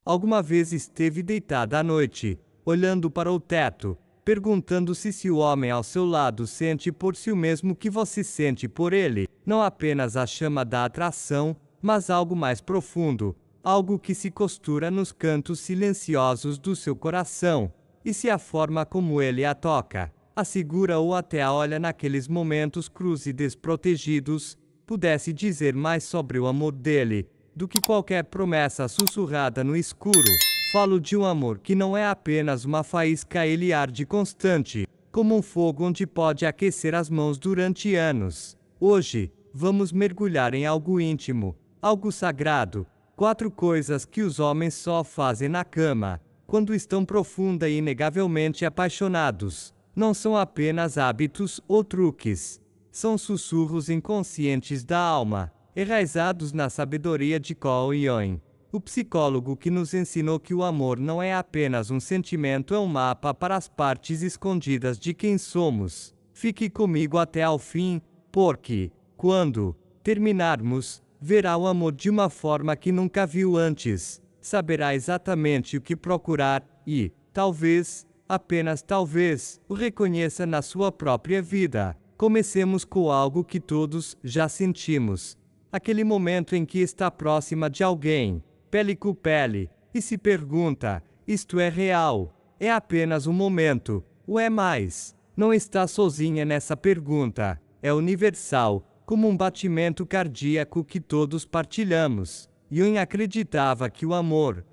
Alguma vez esteve deitada à noite, olhando para o teto, perguntando-se se o homem ao seu lado sente por si o mesmo que você sente por ele, não apenas a chama da atração, mas algo mais profundo, algo que se costura nos cantos silenciosos do seu coração, e se a forma como ele a toca, a segura ou até a olha naqueles momentos crus e desprotegidos, pudesse dizer mais sobre o amor dele, do que qualquer promessa sussurrada no escuro. Falo de um amor que não é apenas uma faísca, ele arde constante, como um fogo onde pode aquecer as mãos durante anos. Hoje, vamos mergulhar em algo íntimo, algo sagrado, 4 coisas que os homens só fazem na cama, quando estão profunda e inegavelmente apaixonados. Não são apenas hábitos ou truques. São sussurros inconscientes da alma, enraizados na sabedoria de Carl Jung, o psicólogo que nos ensinou que o amor não é apenas um sentimento, é um mapa para as partes escondidas de quem somos. Fique comigo até ao fim, porque, quando terminarmos, verá o amor de uma forma que nunca viu antes. Saberá exatamente o que procurar e, talvez, apenas talvez, o reconheça na sua própria vida. Comecemos com algo que todos já sentimos. Aquele momento em que está próxima de alguém, pele com pele, e se pergunta: isto é real? É apenas um momento? Ou é mais? Não está sozinha nessa pergunta. É universal, como um batimento cardíaco que todos partilhamos. Jung acreditava que o amor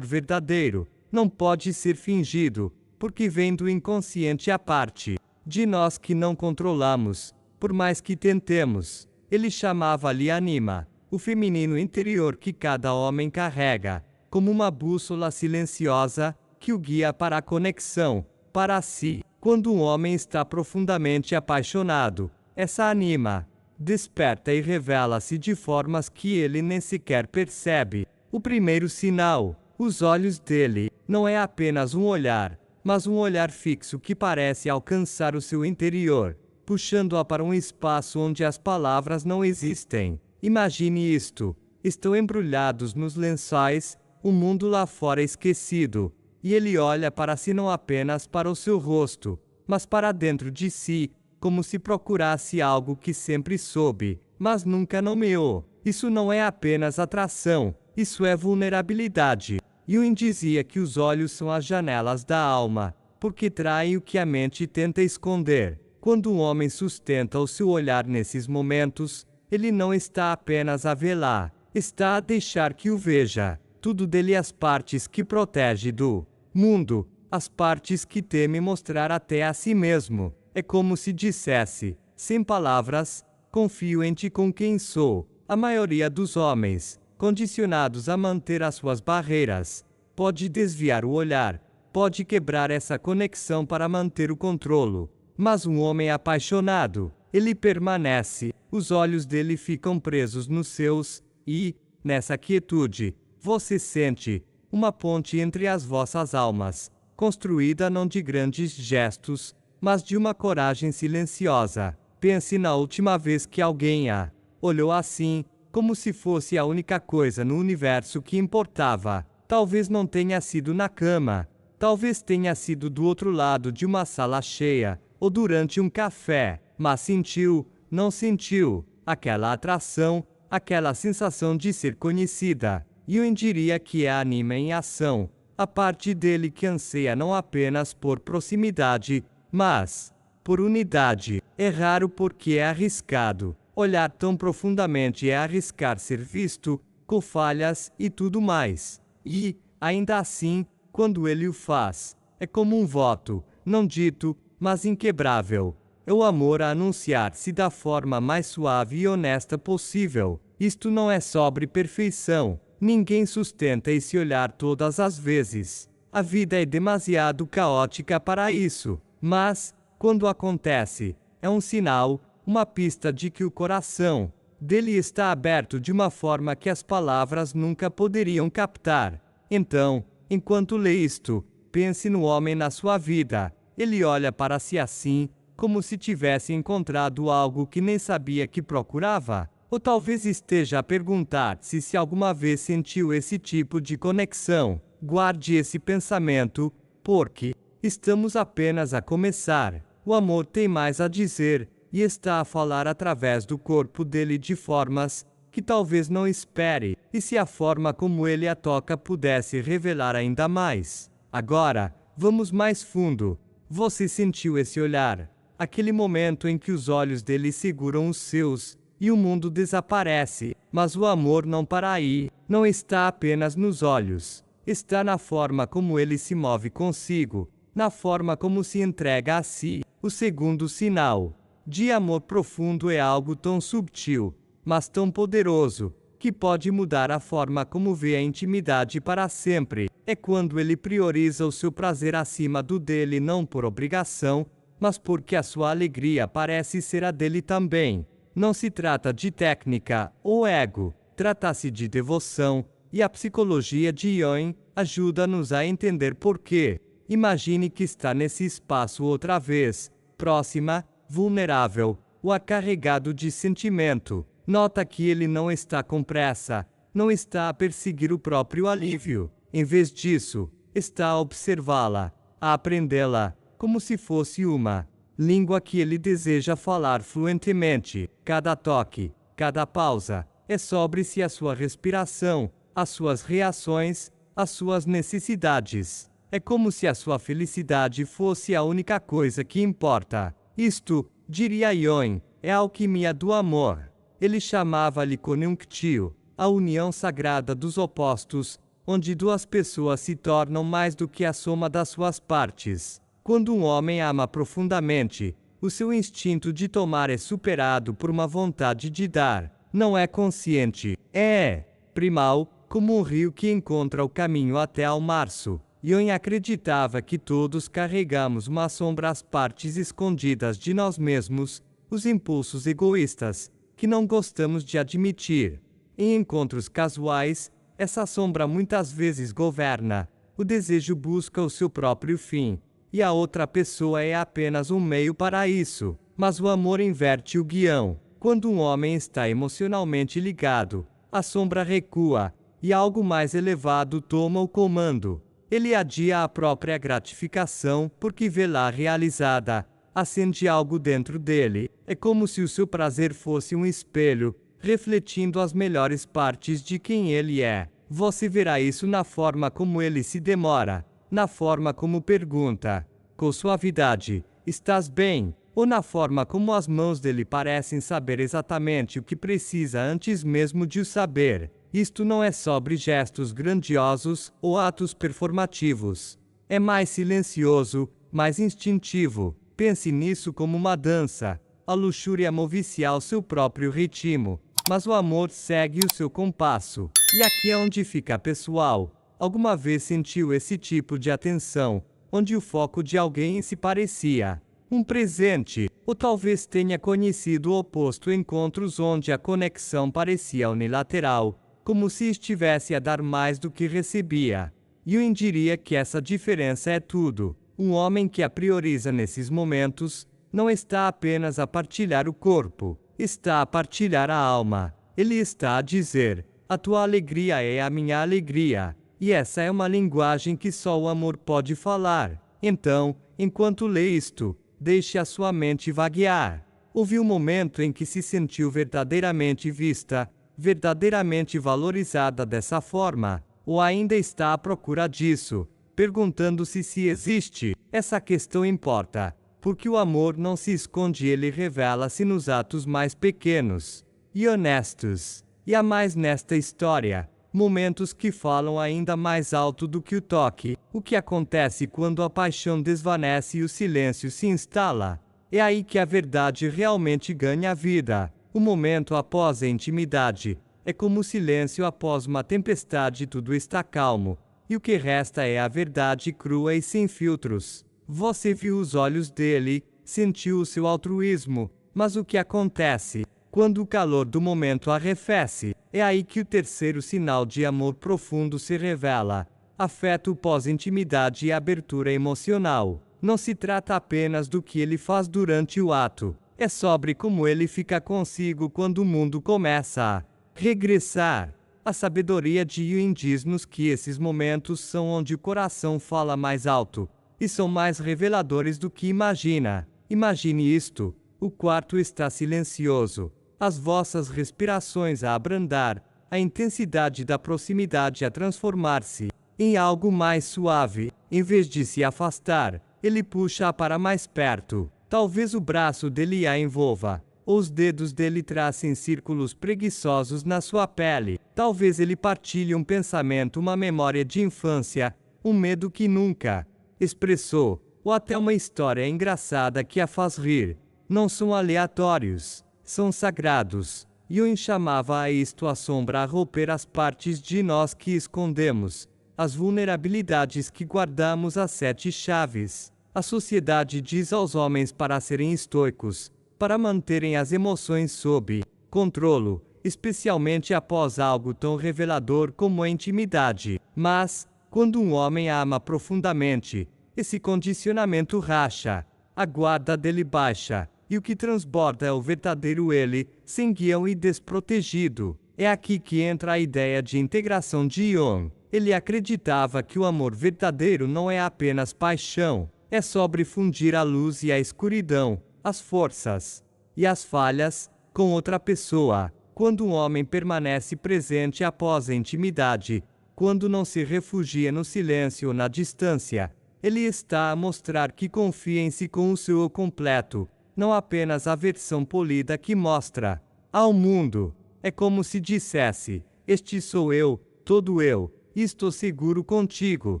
verdadeiro, não pode ser fingido, porque vem do inconsciente, a parte de nós que não controlamos, por mais que tentemos. Ele chamava-lhe anima, o feminino interior que cada homem carrega, como uma bússola silenciosa, que o guia para a conexão, para si. Quando um homem está profundamente apaixonado, essa anima desperta e revela-se de formas que ele nem sequer percebe. O primeiro sinal, os olhos dele, não é apenas um olhar, mas um olhar fixo que parece alcançar o seu interior, puxando-a para um espaço onde as palavras não existem. Imagine isto: estão embrulhados nos lençóis, o mundo lá fora esquecido, e ele olha para si, não apenas para o seu rosto, mas para dentro de si, como se procurasse algo que sempre soube, mas nunca nomeou. Isso não é apenas atração, isso é vulnerabilidade. Jung dizia que os olhos são as janelas da alma, porque traem o que a mente tenta esconder. Quando um homem sustenta o seu olhar nesses momentos, ele não está apenas a vê-la, está a deixar que o veja. Tudo dele, as partes que protege do mundo, as partes que teme mostrar até a si mesmo. É como se dissesse, sem palavras: confio em ti com quem sou. A maioria dos homens, condicionados a manter as suas barreiras, pode desviar o olhar, pode quebrar essa conexão para manter o controle. Mas um homem apaixonado, ele permanece, os olhos dele ficam presos nos seus, e, nessa quietude, você sente uma ponte entre as vossas almas, construída não de grandes gestos, mas de uma coragem silenciosa. Pense na última vez que alguém a olhou assim, como se fosse a única coisa no universo que importava. Talvez não tenha sido na cama, talvez tenha sido do outro lado de uma sala cheia, ou durante um café, mas sentiu, não sentiu, aquela atração, aquela sensação de ser conhecida. Jung diria que é a anima em ação, a parte dele que anseia não apenas por proximidade, mas por unidade. É raro porque é arriscado. Olhar tão profundamente é arriscar ser visto, com falhas e tudo mais. E, ainda assim, quando ele o faz, é como um voto, não dito, mas inquebrável. É o amor a anunciar-se da forma mais suave e honesta possível. Isto não é sobre perfeição. Ninguém sustenta esse olhar todas as vezes. A vida é demasiado caótica para isso. Mas, quando acontece, é um sinal, uma pista de que o coração dele está aberto de uma forma que as palavras nunca poderiam captar. Então, enquanto lê isto, pense no homem na sua vida. Ele olha para si assim, como se tivesse encontrado algo que nem sabia que procurava. Ou talvez esteja a perguntar-se se alguma vez sentiu esse tipo de conexão. Guarde esse pensamento, porque estamos apenas a começar. O amor tem mais a dizer, e está a falar através do corpo dele de formas que talvez não espere, e se a forma como ele a toca pudesse revelar ainda mais. Agora, vamos mais fundo. Você sentiu esse olhar? Aquele momento em que os olhos dele seguram os seus, e o mundo desaparece, mas o amor não para aí, não está apenas nos olhos, está na forma como ele se move consigo, na forma como se entrega a si. O segundo sinal de amor profundo é algo tão subtil, mas tão poderoso, que pode mudar a forma como vê a intimidade para sempre. É quando ele prioriza o seu prazer acima do dele, não por obrigação, mas porque a sua alegria parece ser a dele também. Não se trata de técnica ou ego, trata-se de devoção, e a psicologia de Jung ajuda-nos a entender por quê. Imagine que está nesse espaço outra vez, próxima, vulnerável, o acarregado de sentimento. Nota que ele não está com pressa, não está a perseguir o próprio alívio. Em vez disso, está a observá-la, a aprendê-la, como se fosse uma língua que ele deseja falar fluentemente. Cada toque, cada pausa, é sobre-se a sua respiração, as suas reações, as suas necessidades. É como se a sua felicidade fosse a única coisa que importa. Isto, diria Jung, é a alquimia do amor. Ele chamava-lhe conjunctio, a união sagrada dos opostos, onde duas pessoas se tornam mais do que a soma das suas partes. Quando um homem ama profundamente, o seu instinto de tomar é superado por uma vontade de dar. Não é consciente, é primal, como um rio que encontra o caminho até ao março. Jung acreditava que todos carregamos uma sombra às partes escondidas de nós mesmos, os impulsos egoístas, que não gostamos de admitir. Em encontros casuais, essa sombra muitas vezes governa. O desejo busca o seu próprio fim, e a outra pessoa é apenas um meio para isso. Mas o amor inverte o guião. Quando um homem está emocionalmente ligado, a sombra recua, e algo mais elevado toma o comando. Ele adia a própria gratificação porque vê-la realizada. Acende algo dentro dele. É como se o seu prazer fosse um espelho, refletindo as melhores partes de quem ele é. Você verá isso na forma como ele se demora, na forma como pergunta, com suavidade, estás bem? Ou na forma como as mãos dele parecem saber exatamente o que precisa antes mesmo de o saber. Isto não é sobre gestos grandiosos ou atos performativos. É mais silencioso, mais instintivo. Pense nisso como uma dança. A luxúria move-se ao seu próprio ritmo, mas o amor segue o seu compasso. E aqui é onde fica pessoal. Alguma vez sentiu esse tipo de atenção, onde o foco de alguém se parecia um presente, ou talvez tenha conhecido o oposto, encontros onde a conexão parecia unilateral, como se estivesse a dar mais do que recebia. Jung diria que essa diferença é tudo. Um homem que a prioriza nesses momentos, não está apenas a partilhar o corpo, está a partilhar a alma. Ele está a dizer, a tua alegria é a minha alegria. E essa é uma linguagem que só o amor pode falar. Então, enquanto lê isto, deixe a sua mente vaguear. Houve um momento em que se sentiu verdadeiramente vista, verdadeiramente valorizada dessa forma, ou ainda está à procura disso, perguntando-se se existe. Essa questão importa, porque o amor não se esconde, ele revela-se nos atos mais pequenos e honestos. E há mais nesta história, momentos que falam ainda mais alto do que o toque. O que acontece quando a paixão desvanece e o silêncio se instala? É aí que a verdade realmente ganha vida. O momento após a intimidade é como o silêncio após uma tempestade, tudo está calmo, e o que resta é a verdade crua e sem filtros. Você viu os olhos dele, sentiu o seu altruísmo, mas o que acontece quando o calor do momento arrefece? É aí que o terceiro sinal de amor profundo se revela: afeto pós-intimidade e abertura emocional. Não se trata apenas do que ele faz durante o ato, É sobre como ele fica consigo quando o mundo começa a regressar. A sabedoria de Yuan diz-nos que esses momentos são onde o coração fala mais alto, e são mais reveladores do que imagina. Imagine isto: o quarto está silencioso, as vossas respirações a abrandar, a intensidade da proximidade a transformar-se em algo mais suave. Em vez de se afastar, ele puxa-a para mais perto. Talvez o braço dele a envolva, ou os dedos dele tracem círculos preguiçosos na sua pele. Talvez ele partilhe um pensamento, uma memória de infância, um medo que nunca expressou, ou até uma história engraçada que a faz rir. Não são aleatórios, são sagrados. Yuan chamava a isto a sombra a romper as partes de nós que escondemos, as vulnerabilidades que guardamos, as 7 chaves. A sociedade diz aos homens para serem estoicos, para manterem as emoções sob controlo, especialmente após algo tão revelador como a intimidade. Mas, quando um homem ama profundamente, esse condicionamento racha, a guarda dele baixa, e o que transborda é o verdadeiro ele, sem guião e desprotegido. É aqui que entra a ideia de integração de Yuan. Ele acreditava que o amor verdadeiro não é apenas paixão, é sobre fundir a luz e a escuridão, as forças e as falhas, com outra pessoa. Quando um homem permanece presente após a intimidade, quando não se refugia no silêncio ou na distância, ele está a mostrar que confia em si com o seu eu completo, não apenas a versão polida que mostra ao mundo. É como se dissesse: este sou eu, todo eu, e estou seguro contigo.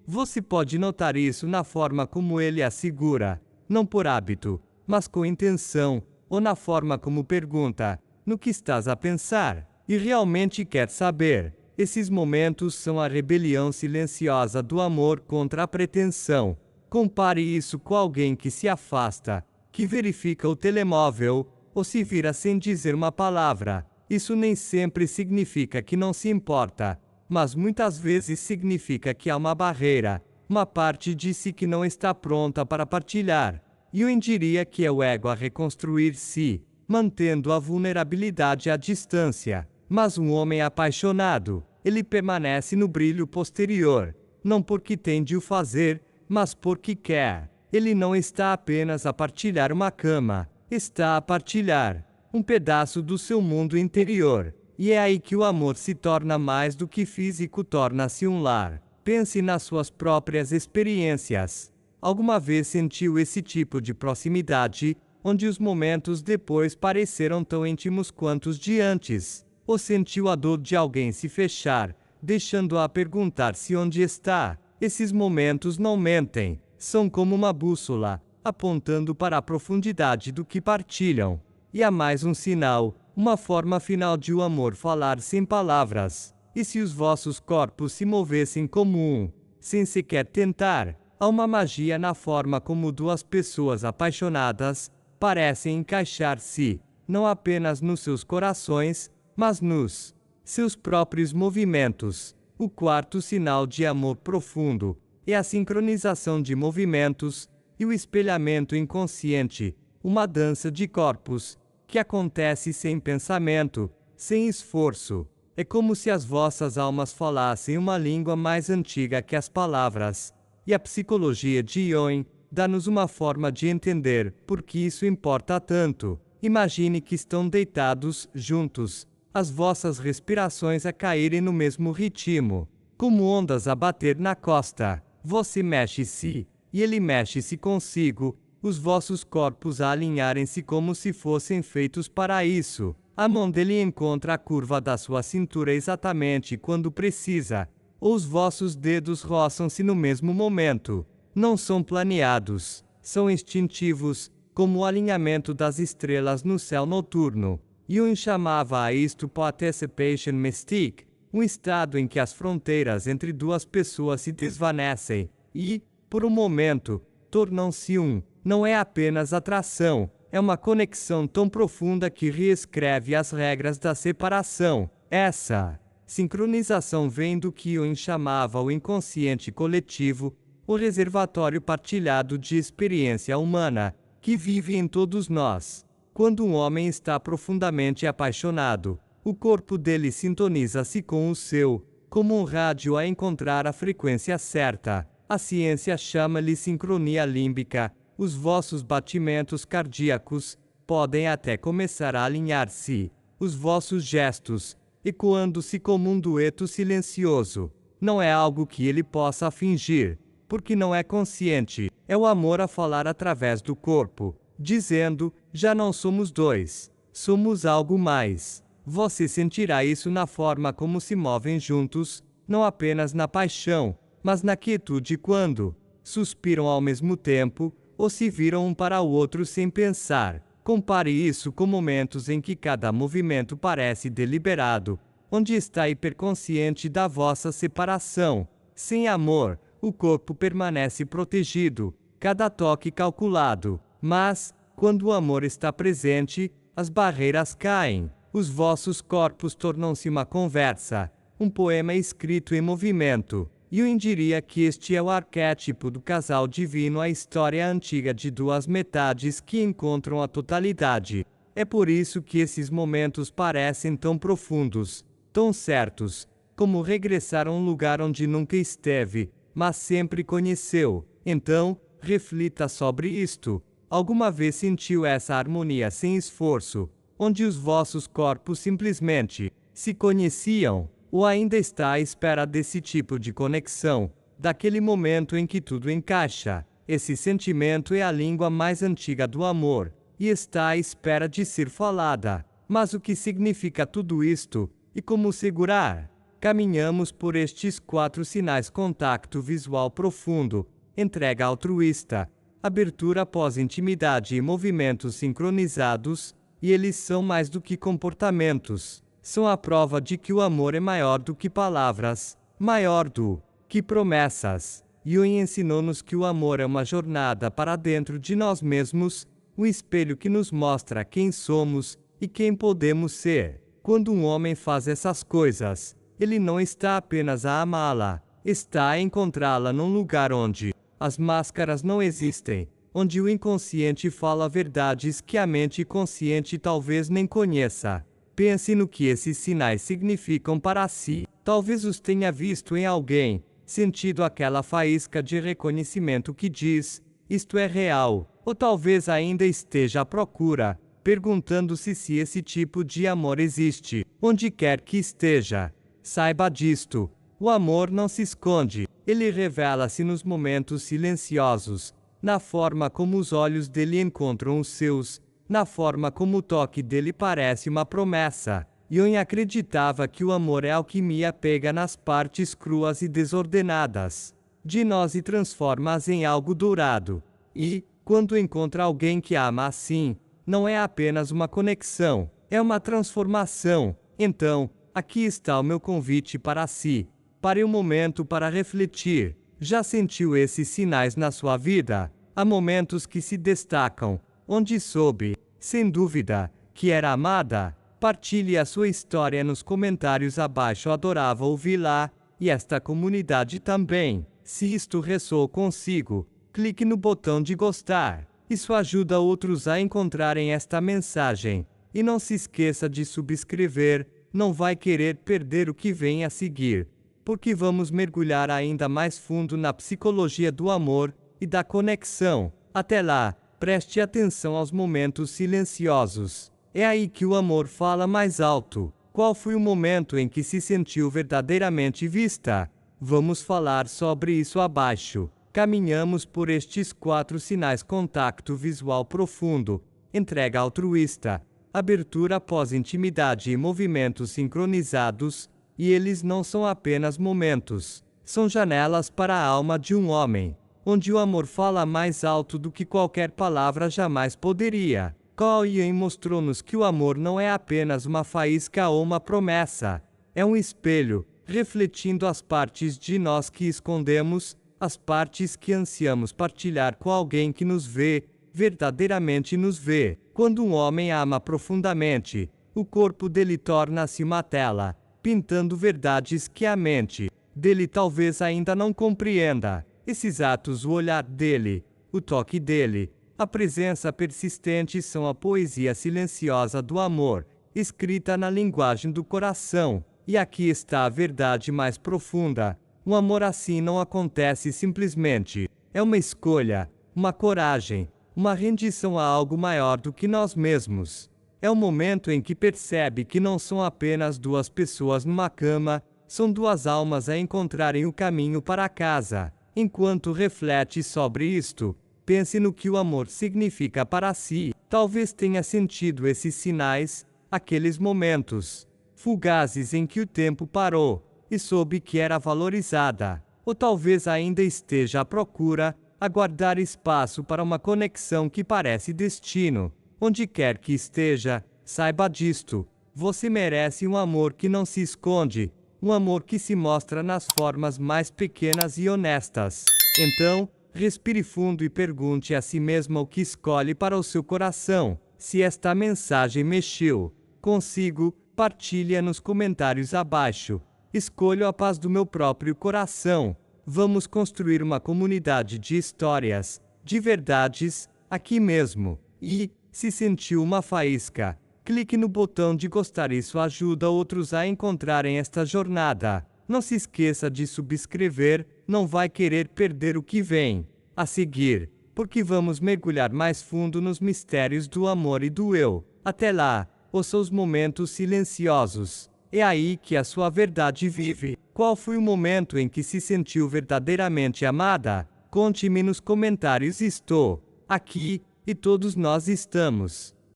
Você pode notar isso na forma como ele a segura, não por hábito, mas com intenção, ou na forma como pergunta: no que estás a pensar? E realmente quer saber. Esses momentos são a rebelião silenciosa do amor contra a pretensão. Compare isso com alguém que se afasta, que verifica o telemóvel, ou se vira sem dizer uma palavra. Isso nem sempre significa que não se importa, mas muitas vezes significa que há uma barreira, uma parte de si que não está pronta para partilhar. Yuan diria que é o ego a reconstruir-se, mantendo a vulnerabilidade à distância. Mas um homem apaixonado, ele permanece no brilho posterior, não porque tem de o fazer, mas porque quer. Ele não está apenas a partilhar uma cama, está a partilhar um pedaço do seu mundo interior. E é aí que o amor se torna mais do que físico, torna-se um lar. Pense nas suas próprias experiências. Alguma vez sentiu esse tipo de proximidade, onde os momentos depois pareceram tão íntimos quanto os de antes? Ou sentiu a dor de alguém se fechar, deixando-a perguntar-se onde está? Esses momentos não mentem, são como uma bússola, apontando para a profundidade do que partilham. E há mais um sinal, uma forma final de o amor falar sem palavras. E se os vossos corpos se movessem como um, sem sequer tentar? Há uma magia na forma como duas pessoas apaixonadas parecem encaixar-se, não apenas nos seus corações, mas nos seus próprios movimentos. O quarto sinal de amor profundo é a sincronização de movimentos e o espelhamento inconsciente, uma dança de corpos que acontece sem pensamento, sem esforço. É como se as vossas almas falassem uma língua mais antiga que as palavras. E a psicologia de Yuan dá-nos uma forma de entender por que isso importa tanto. Imagine que estão deitados juntos, as vossas respirações a caírem no mesmo ritmo, como ondas a bater na costa. Você mexe-se, e ele mexe-se consigo, os vossos corpos a alinharem-se como se fossem feitos para isso. A mão dele encontra a curva da sua cintura exatamente quando precisa, ou os vossos dedos roçam-se no mesmo momento. Não são planeados, são instintivos, como o alinhamento das estrelas no céu noturno. Yuan chamava a isto participation mystique, um estado em que as fronteiras entre duas pessoas se desvanecem e, por um momento, tornam-se um. Não é apenas atração, é uma conexão tão profunda que reescreve as regras da separação. Essa sincronização vem do que Yuan chamava o inconsciente coletivo, o reservatório partilhado de experiência humana, que vive em todos nós. Quando um homem está profundamente apaixonado, o corpo dele sintoniza-se com o seu, como um rádio a encontrar a frequência certa. A ciência chama-lhe sincronia límbica. Os vossos batimentos cardíacos podem até começar a alinhar-se. Os vossos gestos, ecoando-se como um dueto silencioso. Não é algo que ele possa fingir, porque não é consciente. É o amor a falar através do corpo, dizendo: já não somos dois, somos algo mais. Você sentirá isso na forma como se movem juntos, não apenas na paixão, mas na quietude quando suspiram ao mesmo tempo, ou se viram um para o outro sem pensar. Compare isso com momentos em que cada movimento parece deliberado, onde está hiperconsciente da vossa separação. Sem amor, o corpo permanece protegido, cada toque calculado. Mas, quando o amor está presente, as barreiras caem. Os vossos corpos tornam-se uma conversa, um poema escrito em movimento. Jung diria que este é o arquétipo do casal divino, a história antiga de duas metades que encontram a totalidade. É por isso que esses momentos parecem tão profundos, tão certos, como regressar a um lugar onde nunca esteve, mas sempre conheceu. Então, reflita sobre isto. Alguma vez sentiu essa harmonia sem esforço, onde os vossos corpos simplesmente se conheciam? Ou ainda está à espera desse tipo de conexão, daquele momento em que tudo encaixa? Esse sentimento é a língua mais antiga do amor, e está à espera de ser falada. Mas o que significa tudo isto, e como segurar? Caminhamos por estes 4 sinais: contato visual profundo, entrega altruísta, abertura pós-intimidade e movimentos sincronizados, e eles são mais do que comportamentos. São a prova de que o amor é maior do que palavras, maior do que promessas. Jung ensinou-nos que o amor é uma jornada para dentro de nós mesmos, um espelho que nos mostra quem somos e quem podemos ser. Quando um homem faz essas coisas, ele não está apenas a amá-la, está a encontrá-la num lugar onde as máscaras não existem, onde o inconsciente fala verdades que a mente consciente talvez nem conheça. Pense no que esses sinais significam para si. Talvez os tenha visto em alguém, sentido aquela faísca de reconhecimento que diz: isto é real. Ou talvez ainda esteja à procura, perguntando-se se esse tipo de amor existe, onde quer que esteja. Saiba disto: o amor não se esconde, ele revela-se nos momentos silenciosos, na forma como os olhos dele encontram os seus, na forma como o toque dele parece uma promessa. Jung acreditava que o amor é alquimia, pega nas partes cruas e desordenadas de nós e transforma-as em algo dourado. E, quando encontra alguém que ama assim, não é apenas uma conexão, é uma transformação. Então, aqui está o meu convite para si. Pare um momento para refletir. Já sentiu esses sinais na sua vida? Há momentos que se destacam, onde soube, sem dúvida, que era amada? Partilhe a sua história nos comentários abaixo, adorava ouvi-la, e esta comunidade também. Se isto ressoou consigo, clique no botão de gostar. Isso ajuda outros a encontrarem esta mensagem. E não se esqueça de subscrever, não vai querer perder o que vem a seguir, porque vamos mergulhar ainda mais fundo na psicologia do amor e da conexão. Até lá! Preste atenção aos momentos silenciosos. É aí que o amor fala mais alto. Qual foi o momento em que se sentiu verdadeiramente vista? Vamos falar sobre isso abaixo. Caminhamos por estes 4 sinais: contato visual profundo, entrega altruísta, abertura pós-intimidade e movimentos sincronizados, e eles não são apenas momentos, são janelas para a alma de um homem, onde o amor fala mais alto do que qualquer palavra jamais poderia. Carl Jung mostrou-nos que o amor não é apenas uma faísca ou uma promessa, é um espelho, refletindo as partes de nós que escondemos, as partes que ansiamos partilhar com alguém que nos vê, verdadeiramente nos vê. Quando um homem ama profundamente, o corpo dele torna-se uma tela, pintando verdades que a mente dele talvez ainda não compreenda. Esses atos, o olhar dele, o toque dele, A presença persistente são a poesia silenciosa do amor, escrita na linguagem do coração. E aqui está a verdade mais profunda. Um amor assim não acontece simplesmente. É uma escolha, uma coragem, uma rendição a algo maior do que nós mesmos. É o momento em que percebe que não são apenas duas pessoas numa cama, são duas almas a encontrarem o caminho para casa. Enquanto reflete sobre isto, pense no que o amor significa para si. Talvez tenha sentido esses sinais, aqueles momentos fugazes em que o tempo parou e soube que era valorizada. Ou talvez ainda esteja à procura, a guardar espaço para uma conexão que parece destino. Onde quer que esteja, saiba disto. Você merece um amor que não se esconde, um amor que se mostra nas formas mais pequenas e honestas. Então, respire fundo e pergunte a si mesmo o que escolhe para o seu coração. Se esta mensagem mexeu consigo, partilhe-a nos comentários abaixo. Escolho a paz do meu próprio coração. Vamos construir uma comunidade de histórias, de verdades, aqui mesmo. E, se sentiu uma faísca, clique no botão de gostar, isso ajuda outros a encontrarem esta jornada. Não se esqueça de subscrever, não vai querer perder o que vem a seguir, porque vamos mergulhar mais fundo nos mistérios do amor e do eu. Até lá, ouça os momentos silenciosos. É aí que a sua verdade vive. Qual foi o momento em que se sentiu verdadeiramente amada? Conte-me nos comentários. Estou aqui, e todos nós estamos.